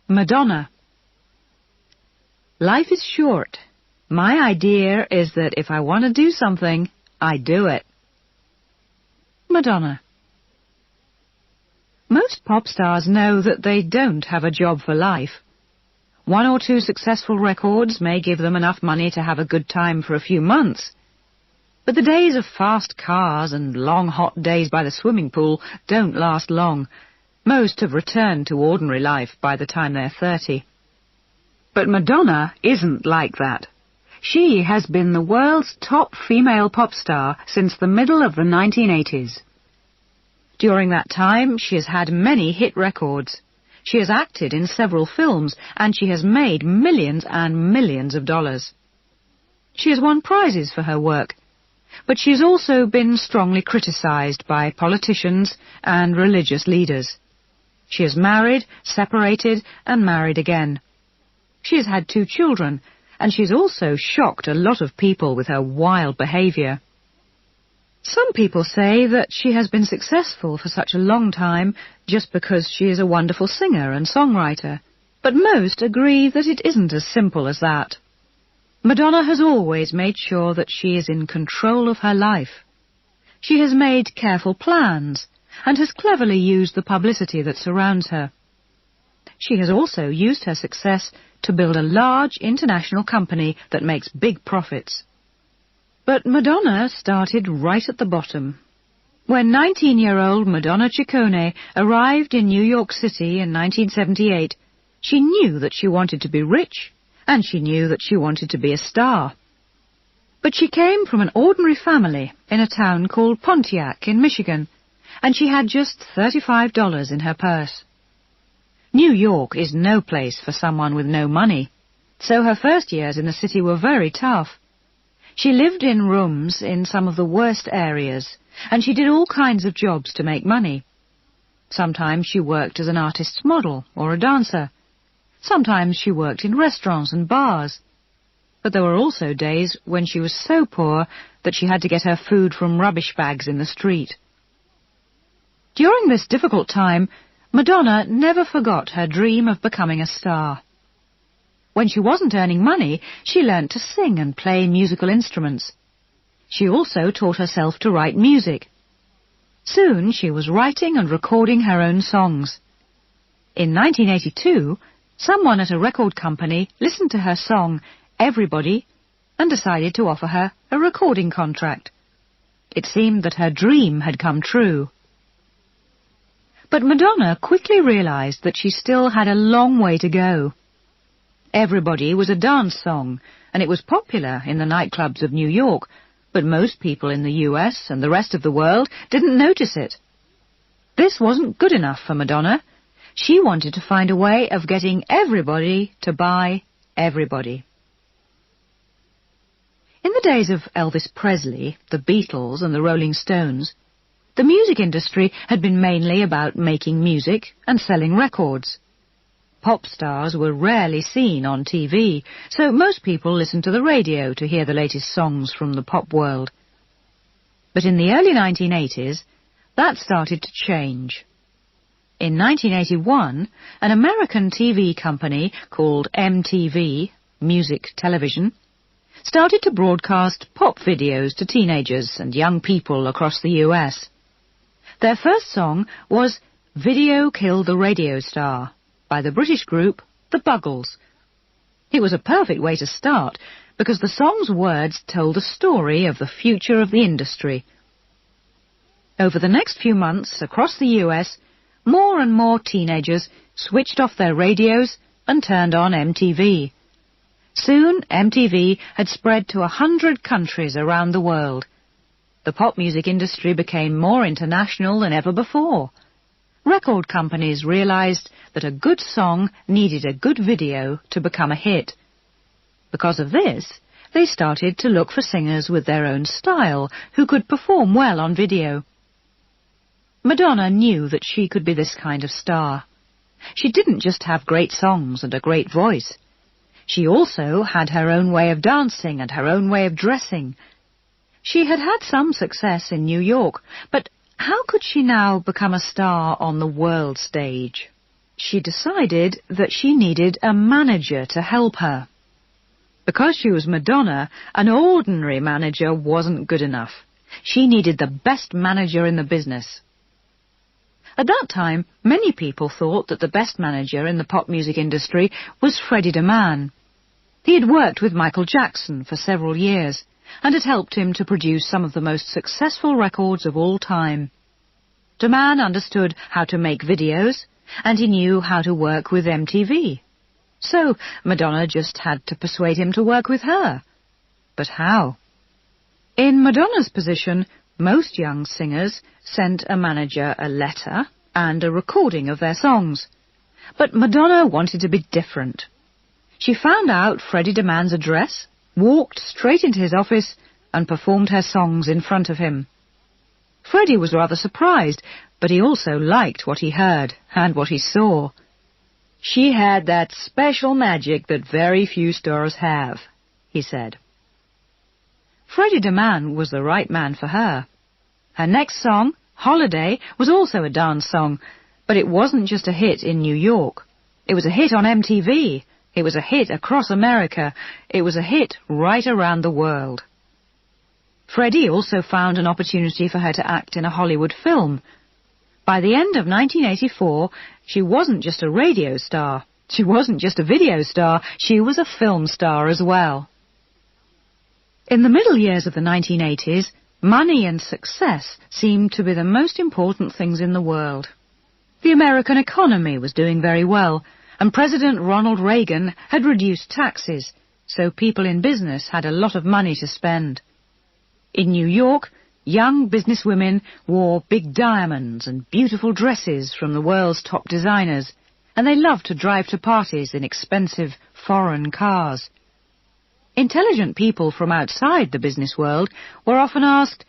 Madonna. Life is short. My idea is that if I want to do something, I do it. Madonna. Most pop stars know that they don't have a job for life. 1 or 2 successful records may give them enough money to have a good time for a few months. But the days of fast cars and long hot days by the swimming pool don't last long. Most have returned to ordinary life by the time they're 30. But Madonna isn't like that. She has been the world's top female pop star since the middle of the 1980s. During that time, she has had many hit records. She has acted in several films, and she has made millions and millions of dollars. She has won prizes for her work, but she has also been strongly criticized by politicians and religious leaders. She has married, separated, and married again. She has had 2 children, and she's also shocked a lot of people with her wild behavior. Some people say that she has been successful for such a long time just because she is a wonderful singer and songwriter, but most agree that it isn't as simple as that. Madonna has always made sure that she is in control of her life. She has made careful plans and has cleverly used the publicity that surrounds her. She has also used her success to build a large international company that makes big profits. But Madonna started right at the bottom. When 19-year-old Madonna Ciccone arrived in New York City in 1978, she knew that she wanted to be rich, and she knew that she wanted to be a star. But she came from an ordinary family in a town called Pontiac in Michigan, and she had just $35 in her purse. New York is no place for someone with no money, so her first years in the city were very tough. She lived in rooms in some of the worst areas, and she did all kinds of jobs to make money. Sometimes she worked as an artist's model or a dancer. Sometimes she worked in restaurants and bars. But there were also days when she was so poor that she had to get her food from rubbish bags in the street. During this difficult time, Madonna never forgot her dream of becoming a star. When she wasn't earning money, she learnt to sing and play musical instruments. She also taught herself to write music. Soon she was writing and recording her own songs. In 1982, someone at a record company listened to her song, Everybody, and decided to offer her a recording contract. It seemed that her dream had come true. But Madonna quickly realized that she still had a long way to go. Everybody was a dance song, and it was popular in the nightclubs of New York, but most people in the US and the rest of the world didn't notice it. This wasn't good enough for Madonna. She wanted to find a way of getting everybody to buy everybody. In the days of Elvis Presley, the Beatles and the Rolling Stones, the music industry had been mainly about making music and selling records. Pop stars were rarely seen on TV, so most people listened to the radio to hear the latest songs from the pop world. But in the early 1980s, that started to change. In 1981, an American TV company called MTV, Music Television, started to broadcast pop videos to teenagers and young people across the US. Their first song was Video Killed the Radio Star by the British group The Buggles. It was a perfect way to start because the song's words told a story of the future of the industry. Over the next few months across the US, more and more teenagers switched off their radios and turned on MTV. Soon, MTV had spread to 100 countries around the world. The pop music industry became more international than ever before. Record companies realized that a good song needed a good video to become a hit. Because of this, they started to look for singers with their own style who could perform well on video. Madonna knew that she could be this kind of star. She didn't just have great songs and a great voice. She also had her own way of dancing and her own way of dressing. She had had some success in New York, but how could she now become a star on the world stage? she decided that she needed a manager to help her. Because she was Madonna, an ordinary manager wasn't good enough. She needed the best manager in the business. At that time, many people thought that the best manager in the pop music industry was Freddie DeMann. He had worked with Michael Jackson for several years and had helped him to produce some of the most successful records of all time. DeMann understood how to make videos, and he knew how to work with MTV. So Madonna just had to persuade him to work with her. But how? In Madonna's position, most young singers sent a manager a letter and a recording of their songs. But Madonna wanted to be different. She found out Freddie DeMann's address, walked straight into his office, and performed her songs in front of him. Freddie was rather surprised, but he also liked what he heard and what he saw. "She had that special magic that very few stars have," he said. Freddie DeMann was the right man for her. Her next song, Holiday, was also a dance song, but it wasn't just a hit in New York. It was a hit on MTV. It was a hit across America. It was a hit right around the world. Freddie also found an opportunity for her to act in a Hollywood film. By the end of 1984, she wasn't just a radio star. She wasn't just a video star. She was a film star as well. In the middle years of the 1980s, money and success seemed to be the most important things in the world. The American economy was doing very well, and President Ronald Reagan had reduced taxes, so people in business had a lot of money to spend. In New York, young businesswomen wore big diamonds and beautiful dresses from the world's top designers, and they loved to drive to parties in expensive foreign cars. Intelligent people from outside the business world were often asked,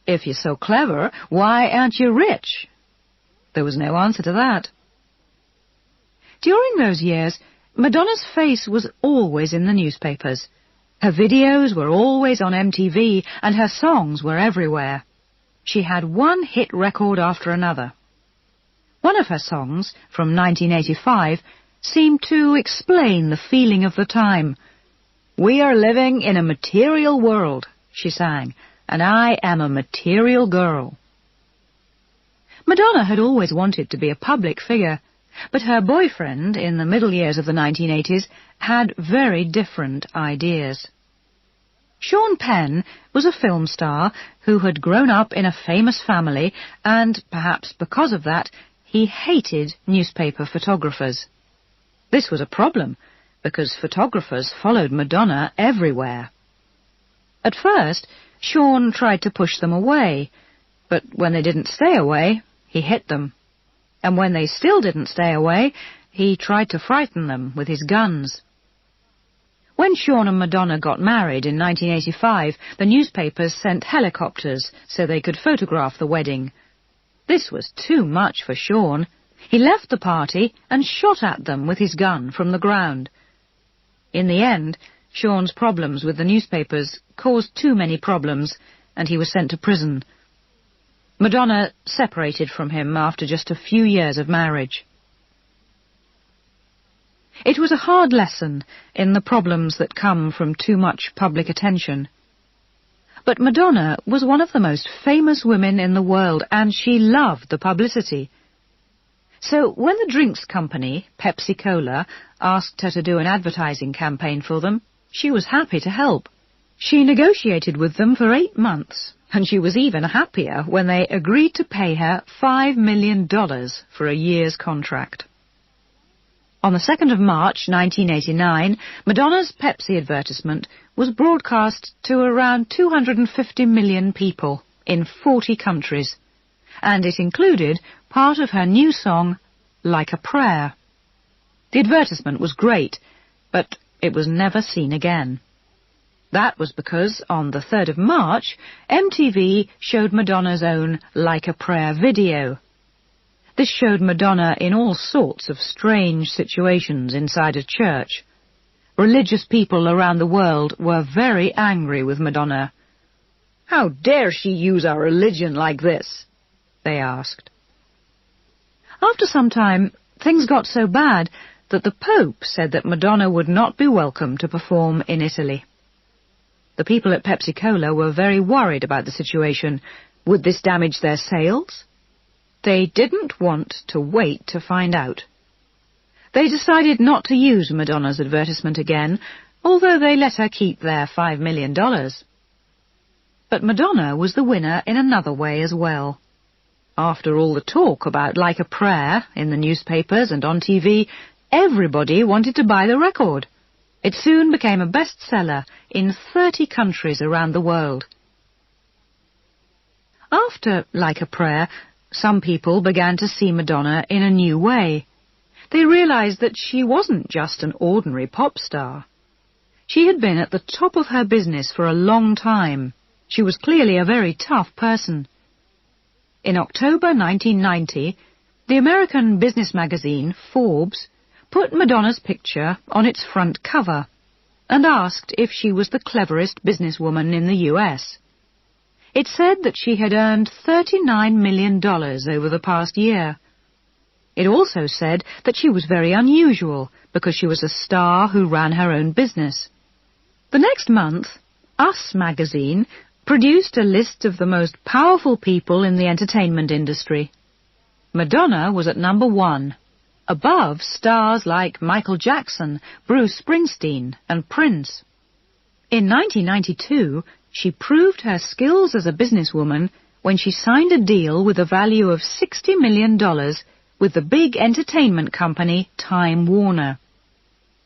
"If you're so clever, why aren't you rich?" There was no answer to that. During those years, Madonna's face was always in the newspapers. Her videos were always on MTV, and her songs were everywhere. She had one hit record after another. One of her songs, from 1985, seemed to explain the feeling of the time. "We are living in a material world," she sang, "and I am a material girl." Madonna had always wanted to be a public figure, but her boyfriend, in the middle years of the 1980s, had very different ideas. Sean Penn was a film star who had grown up in a famous family, and, perhaps because of that, he hated newspaper photographers. This was a problem, because photographers followed Madonna everywhere. At first, Sean tried to push them away, but when they didn't stay away, he hit them. And when they still didn't stay away, he tried to frighten them with his guns. When Sean and Madonna got married in 1985, the newspapers sent helicopters so they could photograph the wedding. This was too much for Sean. He left the party and shot at them with his gun from the ground. In the end, Sean's problems with the newspapers caused too many problems, and he was sent to prison. Madonna separated from him after just a few years of marriage. It was a hard lesson in the problems that come from too much public attention. But Madonna was one of the most famous women in the world, and she loved the publicity. So when the drinks company, Pepsi-Cola, asked her to do an advertising campaign for them, she was happy to help. She negotiated with them for 8 months, and she was even happier when they agreed to pay her $5 million for a year's contract. On the 2nd of March 1989, Madonna's Pepsi advertisement was broadcast to around 250 million people in 40 countries, and it included part of her new song, Like a Prayer. The advertisement was great, but it was never seen again. That was because on the 3rd of March, MTV showed Madonna's own Like a Prayer video. This showed Madonna in all sorts of strange situations inside a church. Religious people around the world were very angry with Madonna. "How dare she use our religion like this?" they asked. After some time, Things got so bad that the Pope said that Madonna would not be welcome to perform in Italy. The people at Pepsi-Cola were very worried about the situation. Would this damage their sales? They didn't want to wait to find out. They decided not to use Madonna's advertisement again, although they let her keep their $5 million. But Madonna was the winner in another way as well. After all the talk about Like a Prayer in the newspapers and on TV, everybody wanted to buy the record. It soon became a bestseller in 30 countries around the world. After Like a Prayer, some people began to see Madonna in a new way. They realized that she wasn't just an ordinary pop star. She had been at the top of her business for a long time. She was clearly a very tough person. In October 1990, the American business magazine Forbes put Madonna's picture on its front cover and asked if she was the cleverest businesswoman in the US. It said that she had earned $39 million over the past year. It also said that she was very unusual because she was a star who ran her own business. The next month, Us magazine produced a list of the most powerful people in the entertainment industry. Madonna was at number 1, above stars like Michael Jackson, Bruce Springsteen, and Prince. In 1992, she proved her skills as a businesswoman when she signed a deal with a value of $60 million with the big entertainment company Time Warner.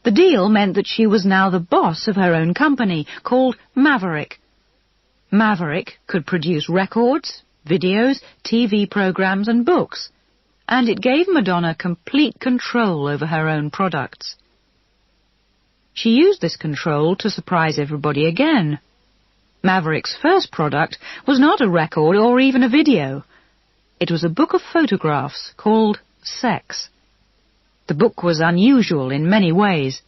The deal meant that she was now the boss of her own company, called Maverick. Maverick could produce records, videos, TV programs and books, and it gave Madonna complete control over her own products. She used this control to surprise everybody again. Maverick's first product was not a record or even a video. It was a book of photographs called Sex. The book was unusual in many ways.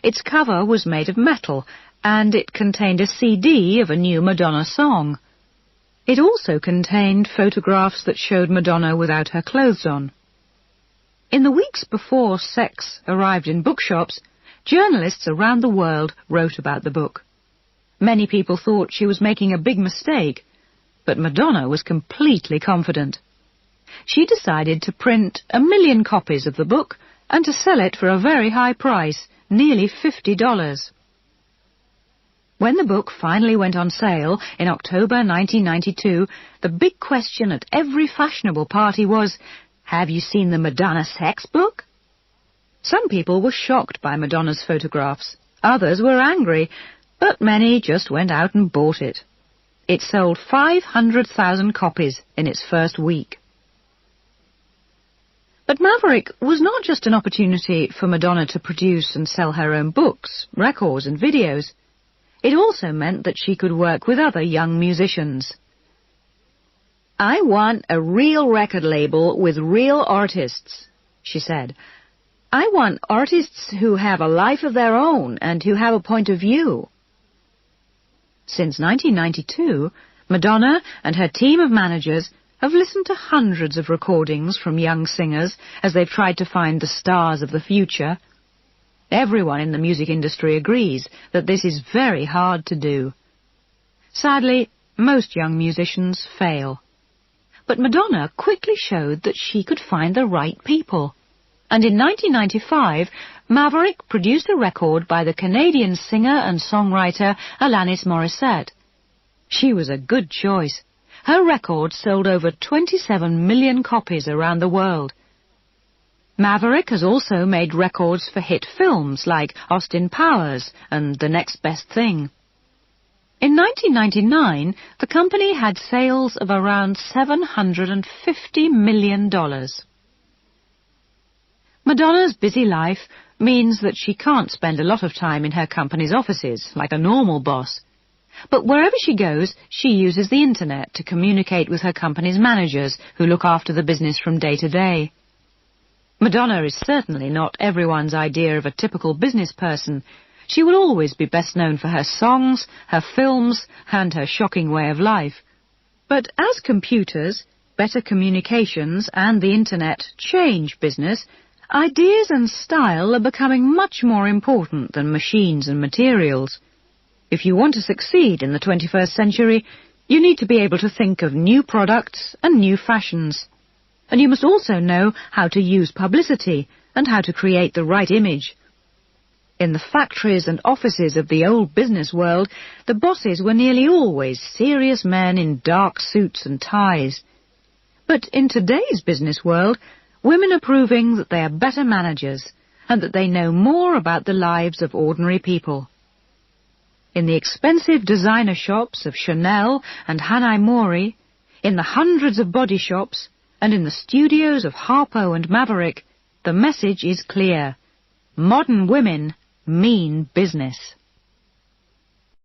Its cover was made of metal, and it contained a CD of a new Madonna song. It also contained photographs that showed Madonna without her clothes on. In the weeks before Sex arrived in bookshops, journalists around the world wrote about the book. Many people thought she was making a big mistake, but Madonna was completely confident. She decided to print 1 million copies of the book and to sell it for a very high price, nearly $50. When the book finally went on sale in October 1992, the big question at every fashionable party was, "Have you seen the Madonna sex book?" Some people were shocked by Madonna's photographs. Others were angry, but many just went out and bought it. It sold 500,000 copies in its first week. But Maverick was not just an opportunity for Madonna to produce and sell her own books, records and videos. It also meant that she could work with other young musicians. "I want a real record label with real artists," she said. "I want artists who have a life of their own and who have a point of view." Since 1992, Madonna and her team of managers have listened to hundreds of recordings from young singers as they've tried to find the stars of the future. Everyone in the music industry agrees that this is very hard to do. Sadly, most young musicians fail. But Madonna quickly showed that she could find the right people. And in 1995, Maverick produced a record by the Canadian singer and songwriter Alanis Morissette. She was a good choice. Her record sold over 27 million copies around the world. Maverick has also made records for hit films like Austin Powers and The Next Best Thing. In 1999, the company had sales of around $750 million. Madonna's busy life means that she can't spend a lot of time in her company's offices like a normal boss. But wherever she goes, she uses the internet to communicate with her company's managers who look after the business from day to day. Madonna is certainly not everyone's idea of a typical business person. She will always be best known for her songs, her films, and her shocking way of life. But as computers, better communications, and the internet change business, Ideas and style are becoming much more important than machines and materials. If you want to succeed in the 21st century, you need to be able to think of new products and new fashions. And you must also know how to use publicity and how to create the right image. In the factories and offices of the old business world, the bosses were nearly always serious men in dark suits and ties. But in today's business world, women are proving that they are better managers and that they know more about the lives of ordinary people. In the expensive designer shops of Chanel and Hanai Mori, in the hundreds of body shops, and in the studios of Harpo and Maverick, the message is clear. Modern women mean business.